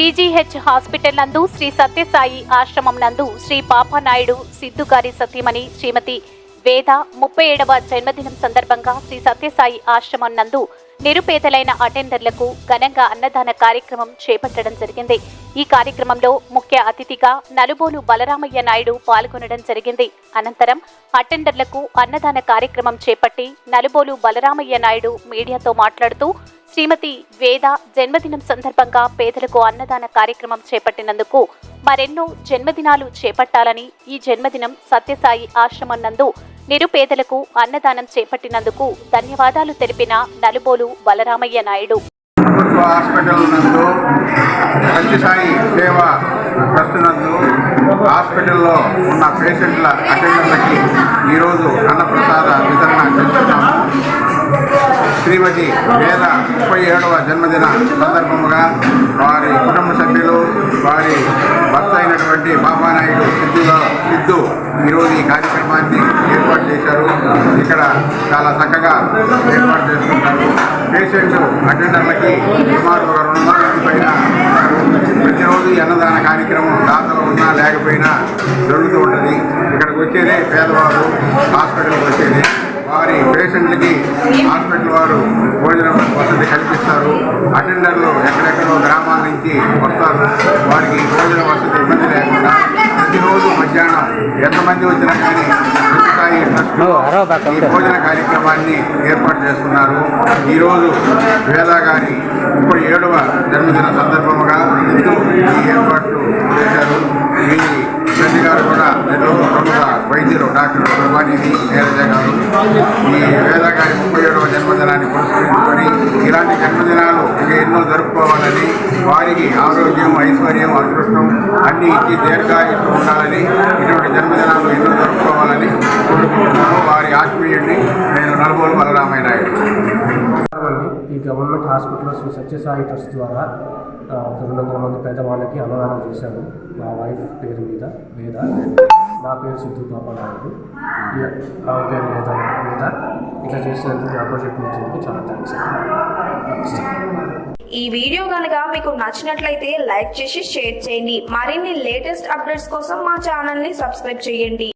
GGH hospital నందు శ్రీ సత్యసాయి ఆశ్రమం నందు శ్రీ పాపానాయుడు సిద్ధు గారి సతీమణి శ్రీమతి వేద 37వ జన్మదినం సందర్భంగా శ్రీ సత్యసాయి ఆశ్రమం నందు నిరుపేదలైన అటెండర్లకు ఘనంగా అన్నదాన కార్యక్రమం చేపట్టడం జరిగింది. ఈ కార్యక్రమంలో ముఖ్య అతిథిగా నలుబోలు బలరామయ్య నాయుడు పాల్గొనడం జరిగింది. అనంతరం అటెండర్లకు అన్నదాన కార్యక్రమం చేపట్టి నలుబోలు బలరామయ్య నాయుడు మీడియాతో మాట్లాడుతూ శ్రీమతి వేద జన్మదినం సందర్భంగా పేదలకు అన్నదాన కార్యక్రమం చేపట్టినందుకు మరెన్నో జన్మదినాలు చేపట్టాలని, ఈ జన్మదినం సత్యసాయి ఆశ్రమం నందు నిరుపేదలకు అన్నదానం చేపట్టినందుకు ధన్యవాదాలు తెలిపిన నలుబోలు బలరామయ్య నాయుడు. ప్రభుత్వ హాస్పిటల్ నందు సత్యసాయి సేవా ట్రస్ట్ నందు హాస్పిటల్లో ఉన్న పేషెంట్ల అటెండర్లకి ఈరోజు అన్నప్రసాద వితరణ చేస్తున్నాము. శ్రీమతి వేద 37వ జన్మదిన సందర్భముగా వారి కుటుంబ సభ్యులు, వారి భర్త అయినటువంటి పాపానాయుడు సిద్ధు ఈరోజు ఈ కార్యక్రమాన్ని ఏర్పాటు చేశారు. ఇక్కడ చాలా చక్కగా ఏర్పాటు చేసుకుంటారు. పేషెంట్ అటెండర్లకి సుమారు 200 మంది పైన ప్రతిరోజు ఈ అన్నదాన కార్యక్రమం దాతలు ఉన్నా లేకపోయినా జరుగుతూ ఉంటుంది. ఇక్కడికి వచ్చేదే పేదవారు, హాస్పిటల్కి వచ్చేది. వారి పేషెంట్లకి హాస్పిటల్ వారు భోజనం వసతి కల్పిస్తారు. అటెండర్లు ఎక్కడెక్కడో గ్రామాల నుంచి వస్తారు. వారికి భోజన వసతి ఇబ్బంది లేకుండా ప్రతిరోజు మధ్యాహ్నం ఎంతమంది వచ్చినా కానీ సత్యసాయి ట్రస్ట్ ఈ భోజన కార్యక్రమాన్ని ఏర్పాటు చేస్తున్నారు. ఈరోజు వేద గారి 37వ జన్మదిన సందర్భముగా ఈ ఏర్పాట్లు చేశారు. ఈ ప్రతి గారు కూడా నెల్లూరు ప్రముఖ వైద్యులు డాక్టర్ ప్రభానిధి నీరజ గారు ఈ వేద గారి 37వ జన్మదినాన్ని పురస్కరించుకొని ఇలాంటి జన్మదినాలు ఇంకా ఎన్నో జరుపుకోవాలని, వారికి ఆరోగ్యం, ఐశ్వర్యం, అదృష్టం అన్నీ ఇచ్చి దీర్ఘాయుష్తో ఉండాలని, ఇటువంటి జన్మదినాలు ఎన్నో జరుపుకోవాలని కోరుకుంటున్నాను. వారి ఆత్మీయుడిని నేను నలుబోలు బలరామయ్య నాయుడు. ఈ గవర్నమెంట్ హాస్పిటల్లో శ్రీ సత్యసాయి ట్రస్ట్ ద్వారా 200 మంది పేదవాళ్ళకి అన్నదానం చేశాను. మా వైఫ్ పేరు మీద వేద, నా పేరు సిద్ధు పాపానాయుడు, ఆమె పేరు వేద. ఇట్లా చేసినందుకు ఆపోజిట్ ఇచ్చినందుకు చాలా థ్యాంక్స్. ఈ వీడియో కనుక మీకు నచ్చినట్లయితే లైక్ చేసి షేర్ చేయండి. మరిన్ని లేటెస్ట్ అప్డేట్స్ కోసం మా ఛానల్ని సబ్స్క్రైబ్ చేయండి.